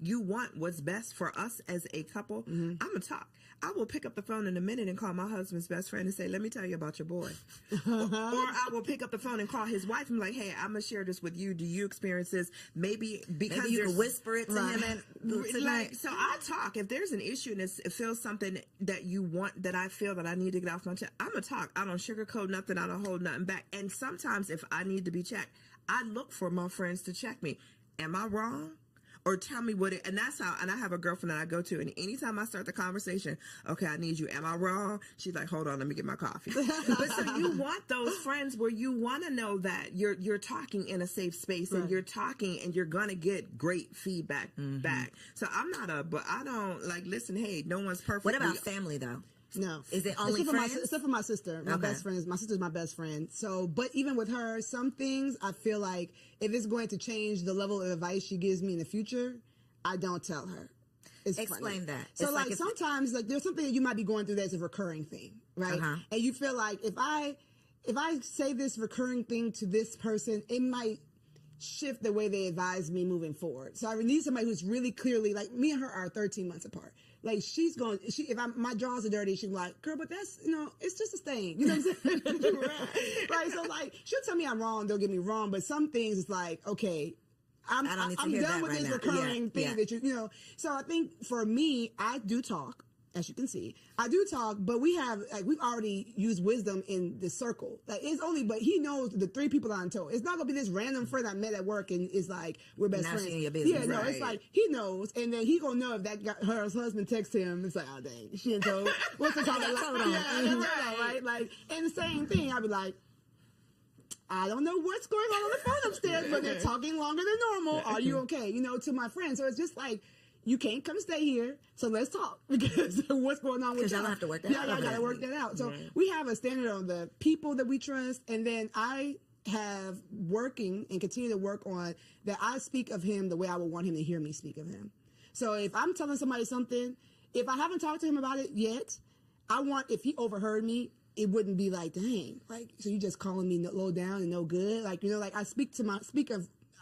you want what's best for us as a couple, I'm going to talk. I will pick up the phone in a minute and call my husband's best friend and say, let me tell you about your boy. Or I will pick up the phone and call his wife and be like, hey, I'm going to share this with you. Do you experience this? Maybe you can whisper it to him. So I talk. If there's an issue and it feels something that you want, that I feel that I need to get off my chest, I'm going to talk. I don't sugarcoat nothing. I don't hold nothing back. And sometimes if I need to be checked, I look for my friends to check me. Am I wrong? Or tell me and that's how, and I have a girlfriend that I go to, and anytime I start the conversation, okay, I need you. Am I wrong? She's like, hold on, let me get my coffee. But so you want those friends where you want to know that you're talking in a safe space, and you're talking and you're going to get great feedback back. So but I don't listen, hey, no one's perfect. What about family though? No. Is it only friends? Except for my sister. My best friend my sister's my best friend. So, but even with her, some things I feel like if it's going to change the level of advice she gives me in the future, I don't tell her. Explain that. So sometimes there's something that you might be going through that's a recurring thing, right? And you feel like if I say this recurring thing to this person, it might shift the way they advise me moving forward. So I need somebody who's really clearly, like, me and her are 13 months apart. Like, my drawers are dirty, she's like, girl, but that's, it's just a stain. You know what I'm saying? Right. So, she'll tell me I'm wrong, don't get me wrong, but some things it's like, okay, I'm I don't need to I'm hear done that with right this now. recurring thing Yeah. that you know. So I think for me, I do talk. As you can see, I do talk, but we've already used wisdom in the circle. Like it's only, but he knows the 3 people I'm told. It's not gonna be this random friend I met at work and it's like we're best Now friends. she in your business. Yeah, no, Right. it's like he knows, and then he gonna know if her husband texts him. It's like, oh dang, she didn't tell. What's it called? Like, Hold on. yeah, right? Like, and the same thing. I'd be like, I don't know what's going on the phone upstairs, but they're talking longer than normal. Are you okay? You know, to my friends. So it's just like, you can't come stay here, so let's talk because what's going on with Because y'all have to work that out. Yeah, y'all gotta work that out. So we have a standard on the people that we trust, and then I have working and continue to work on that. I speak of him the way I would want him to hear me speak of him. So if I'm telling somebody something, if I haven't talked to him about it yet, I want, if he overheard me, it wouldn't be like, dang, like, so you just calling me low down and no good. Like, you know, like I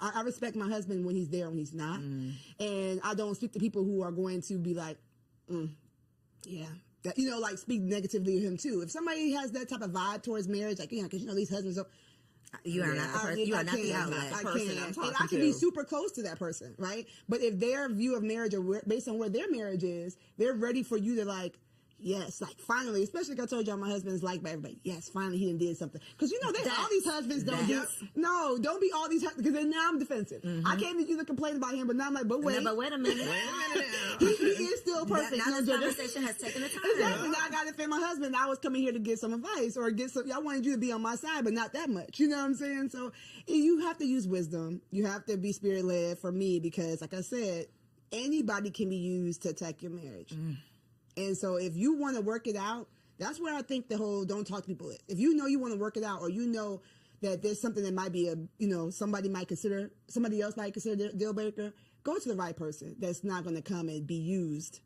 I respect my husband when he's there, when he's not. And I don't speak to people who are going to be like, yeah. That, you know, like speak negatively of him too. If somebody has that type of vibe towards marriage, like, because you know, these husbands are, You are not the person. You are not the outlet. I person I'm can't. talking And I can to. be super close to that person, right? But if their view of marriage or based on where their marriage is, they're ready for you to like, yes, like finally, especially like I told y'all, my husband's liked by everybody. Yes, finally he did something. Because you know, all these husbands don't do. No, don't be all these because then now I'm defensive. I came to you to complain about him, but now I'm like, but wait, No, but wait a minute. he is still perfect. Now No, this Jojo. conversation has taken the time. Exactly. Now I got to defend my husband. I was coming here to get some advice or get some. I wanted you to be on my side, but not that much. You know what I'm saying? So you have to use wisdom. You have to be spirit led for me because, like I said, anybody can be used to attack your marriage. And so if you want to work it out, that's where I think the whole don't talk to people is. If you know you want to work it out, or you know that there's something that might be somebody else might consider a deal breaker, go to the right person that's not going to come and be used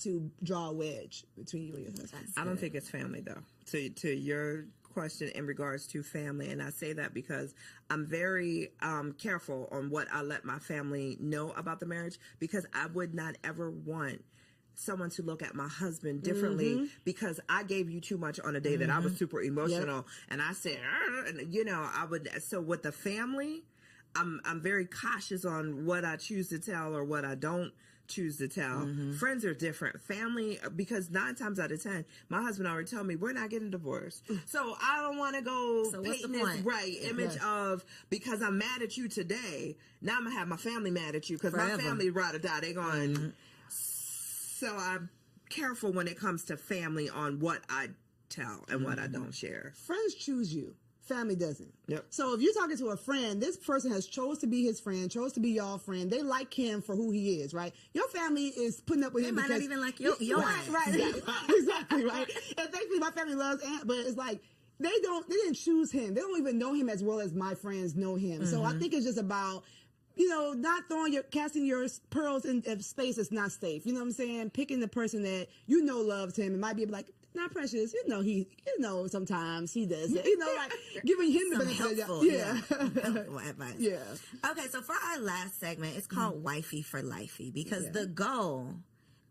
to draw a wedge between you and your husband. I don't think it's family though. To your question in regards to family, and I say that because I'm very careful on what I let my family know about the marriage, because I would not ever want someone to look at my husband differently because I gave you too much on a day that I was super emotional and I said, and you know, I would. So with the family, I'm very cautious on what I choose to tell or what I don't choose to tell. Friends are different. Family, because 9 times out of 10, my husband already told me we're not getting divorced. So I don't want to go painting this image of, because I'm mad at you today, now I'm gonna have my family mad at you because my family ride or die. They're going. So I'm careful when it comes to family on what I tell and what I don't share. Friends choose you. Family doesn't. Yep. So if you're talking to a friend, this person has chose to be his friend, chose to be y'all friend. They like him for who he is, right? Your family is putting up with him might because not even like your right, exactly, right. And thankfully, my family loves Aunt, but it's like they didn't choose him. They don't even know him as well as my friends know him. So I think it's just about, you know, not casting your pearls in space that's not safe. You know what I'm saying? Picking the person that you know loves him and might be like, not Precious. You know, sometimes he does it. You know, like giving him the benefit of the helpful advice. Yeah. Okay, so for our last segment, it's called Wifey for Lifey, because the goal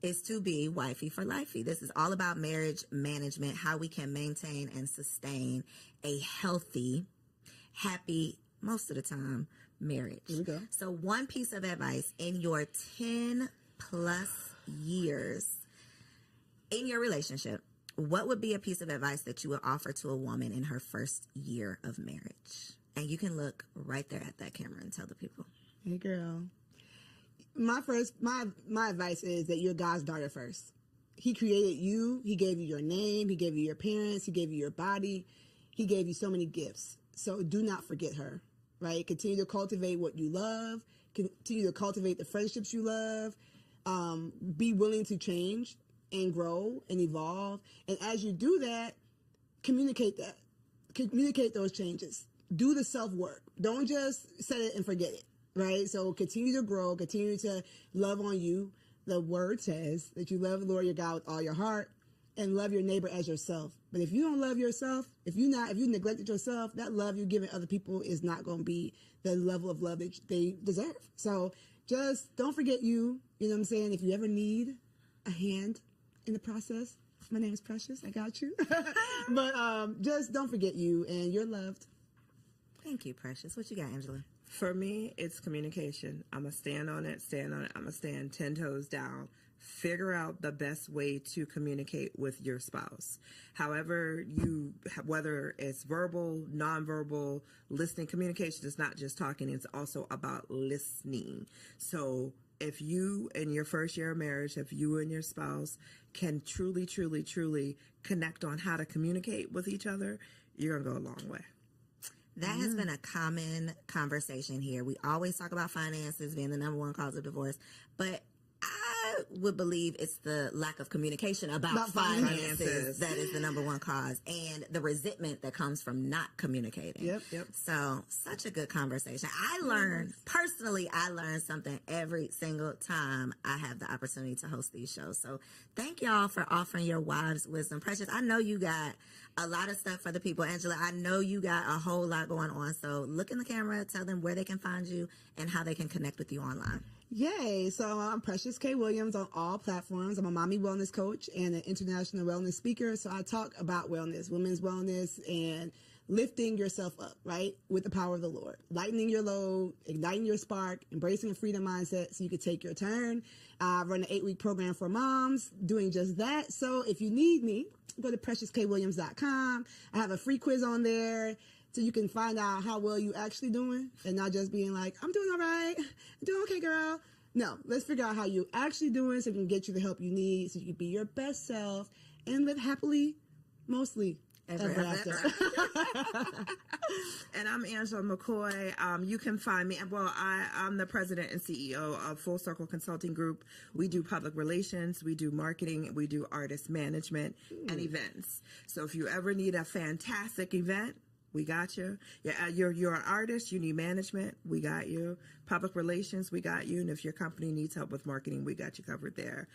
is to be wifey for lifey. This is all about marriage management, how we can maintain and sustain a healthy, happy, most of the time, marriage. Here we go. So one piece of advice in your 10 plus years in your relationship, what would be a piece of advice that you would offer to a woman in her first year of marriage? And you can look right there at that camera and tell the people. Hey, girl. My advice is that you're God's daughter first. He created you. He gave you your name. He gave you your parents. He gave you your body. He gave you so many gifts. So do not forget her, right? Continue to cultivate what you love. Continue to cultivate the friendships you love. Be willing to change and grow and evolve. And as you do that, communicate that. Communicate those changes. Do the self-work. Don't just set it and forget it, right? So continue to grow, continue to love on you. The word says that you love the Lord your God with all your heart and love your neighbor as yourself. But if you don't love yourself, if you neglected yourself, that love you're giving other people is not going to be the level of love that they deserve. So just don't forget you. You know what I'm saying? If you ever need a hand in the process, my name is Precious. I got you. But just don't forget you, and you're loved. Thank you, Precious. What you got, Angela? For me, it's communication. I'm going to stand on it. I'm going to stand 10 toes down. Figure out the best way to communicate with your spouse. However, whether it's verbal, nonverbal, listening, communication is not just talking, it's also about listening. So if you, in your first year of marriage, if you and your spouse can truly, truly, truly connect on how to communicate with each other, you're going to go a long way. That has been a common conversation here. We always talk about finances being the number one cause of divorce, but I would believe it's the lack of communication about finances that is the number one cause, and the resentment that comes from not communicating. Yep. So, such a good conversation. I learn something every single time I have the opportunity to host these shows. So, thank y'all for offering your wives' wisdom. Precious, I know you got a lot of stuff for the people. Angela, I know you got a whole lot going on. So, look in the camera, tell them where they can find you and how they can connect with you online. Yay. So I'm Precious K. Williams on all platforms. I'm a mommy wellness coach and an international wellness speaker. So I talk about wellness, women's wellness, and lifting yourself up, right, with the power of the Lord, lightening your load, igniting your spark, embracing a freedom mindset so you can take your turn. I run an 8-week program for moms doing just that. So if you need me, go to preciouskwilliams.com. I have a free quiz on there, so you can find out how well you actually doing and not just being like, I'm doing all right. I'm doing okay, girl. No, let's figure out how you actually doing so we can get you the help you need so you can be your best self and live happily, mostly ever after. And I'm Angela McCoy. You can find me. Well, I'm the president and CEO of Full Circle Consulting Group. We do public relations, we do marketing, we do artist management and events. So if you ever need a fantastic event, we got you. Yeah, you're an artist. You need management. We got you. Public relations. We got you. And if your company needs help with marketing, we got you covered there.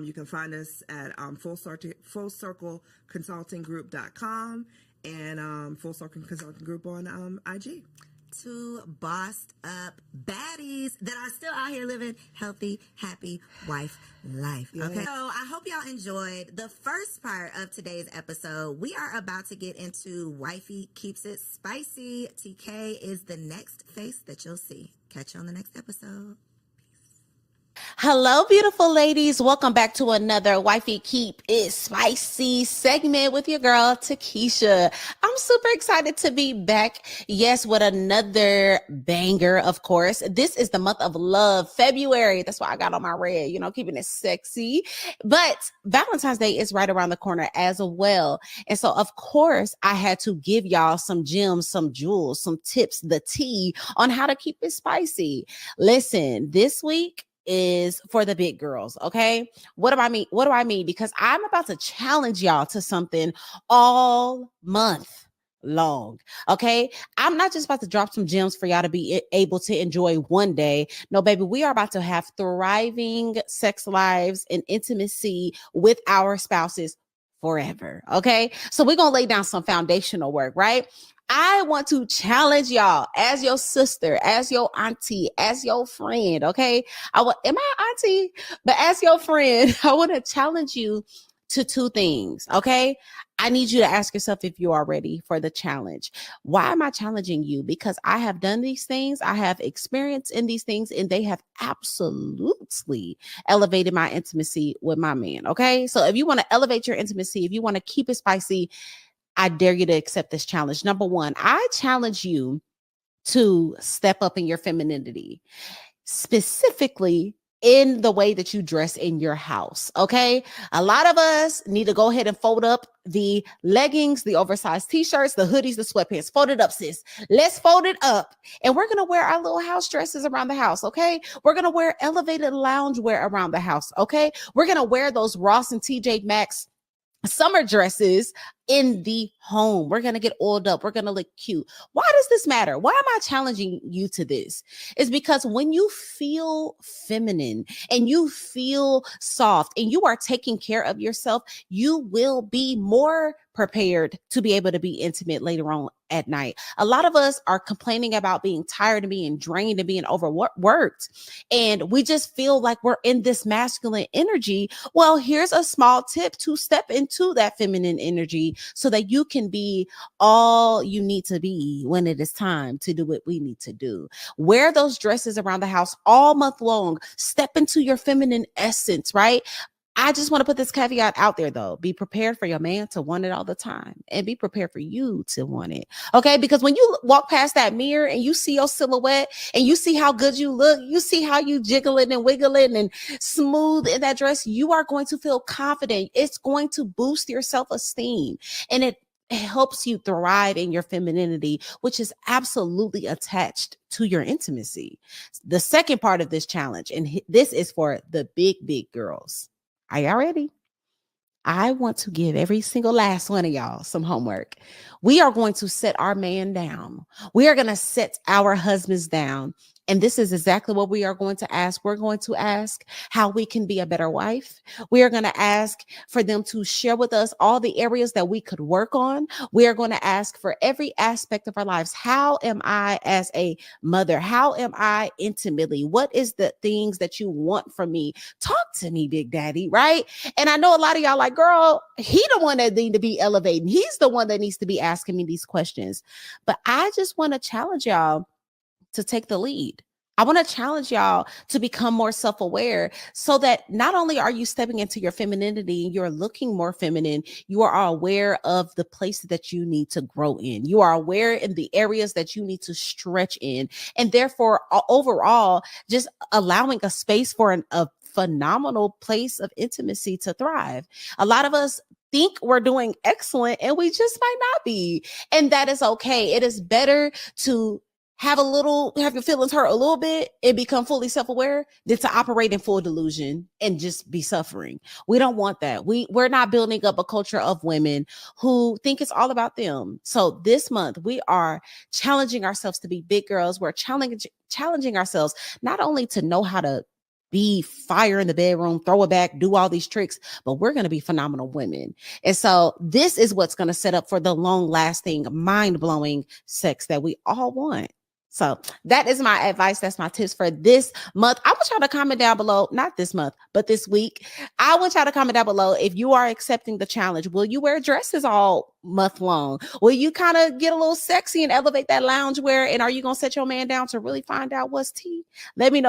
You can find us at fullcircleconsultinggroup.com and Full Circle Consulting Group on IG. Two bossed up baddies that are still out here living healthy, happy wife life. Okay. So I hope y'all enjoyed the first part of today's episode. We are about to get into Wifey Keeps It Spicy. TK is the next face that you'll see. Catch you on the next episode. Hello, beautiful ladies. Welcome back to another Wifey Keep It Spicy segment with your girl, Takesha. I'm super excited to be back. Yes, with another banger, of course. This is the month of love, February. That's why I got on my red, keeping it sexy. But Valentine's Day is right around the corner as well. And so, of course, I had to give y'all some gems, some jewels, some tips, the tea on how to keep it spicy. Listen, this week is for the big girls. Okay. What do I mean? Because I'm about to challenge y'all to something all month long. Okay. I'm not just about to drop some gems for y'all to be able to enjoy one day. No, baby, we are about to have thriving sex lives and intimacy with our spouses forever. Okay. So we're going to lay down some foundational work, right? I want to challenge y'all as your sister, as your auntie, as your friend. Okay. Am I auntie? But as your friend, I want to challenge you to two things. Okay. I need you to ask yourself if you are ready for the challenge. Why am I challenging you? Because I have done these things. I have experience in these things, and they have absolutely elevated my intimacy with my man. Okay. So if you want to elevate your intimacy, if you want to keep it spicy, I dare you to accept this challenge. Number one, I challenge you to step up in your femininity, specifically in the way that you dress in your house. Okay. A lot of us need to go ahead and fold up the leggings, the oversized t-shirts, the hoodies, the sweatpants. Fold it up, sis. Let's fold it up. And we're going to wear our little house dresses around the house. Okay. We're going to wear elevated loungewear around the house. Okay. We're going to wear those Ross and TJ Maxx summer dresses in the home. We're going to get oiled up. We're going to look cute. Why does this matter? Why am I challenging you to this? It's because when you feel feminine and you feel soft and you are taking care of yourself, you will be more prepared to be able to be intimate later on at night. A lot of us are complaining about being tired and being drained and being overworked. And we just feel like we're in this masculine energy. Well, here's a small tip to step into that feminine energy so that you can be all you need to be when it is time to do what we need to do. Wear those dresses around the house all month long. Step into your feminine essence, right? I just want to put this caveat out there though. Be prepared for your man to want it all the time, and be prepared for you to want it. Okay. Because when you walk past that mirror and you see your silhouette and you see how good you look, you see how you jiggling and wiggling and smooth in that dress, you are going to feel confident. It's going to boost your self-esteem, and it helps you thrive in your femininity, which is absolutely attached to your intimacy. The second part of this challenge, and this is for the big girls. Are y'all ready? I want to give every single last one of y'all some homework. We are going to set our man down. We are going to set our husbands down. And this is exactly what we are going to ask. We're going to ask how we can be a better wife. We are going to ask for them to share with us all the areas that we could work on. We are going to ask for every aspect of our lives. How am I as a mother? How am I intimately? What is the things that you want from me? Talk to me, Big Daddy, right? And I know a lot of y'all like, girl, he the one that need to be elevating. He's the one that needs to be asking me these questions. But I just want to challenge y'all to take the lead. I want to challenge y'all to become more self-aware so that not only are you stepping into your femininity and you're looking more feminine, you are aware of the places that you need to grow in. You are aware in the areas that you need to stretch in. And therefore, overall, just allowing a space for a phenomenal place of intimacy to thrive. A lot of us think we're doing excellent and we just might not be. And that is okay. It is better to have your feelings hurt a little bit and become fully self-aware than to operate in full delusion and just be suffering. We don't want that. We're not building up a culture of women who think it's all about them. So this month we are challenging ourselves to be big girls. We're challenging ourselves not only to know how to be fire in the bedroom, throw it back, do all these tricks, but we're going to be phenomenal women. And so this is what's going to set up for the long-lasting, mind-blowing sex that we all want. So that is my advice. That's my tips for this month. I want y'all to comment down below, not this month, but this week. I want y'all to comment down below if you are accepting the challenge. Will you wear dresses all month long? Will you kind of get a little sexy and elevate that loungewear? And are you going to set your man down to really find out what's tea? Let me know.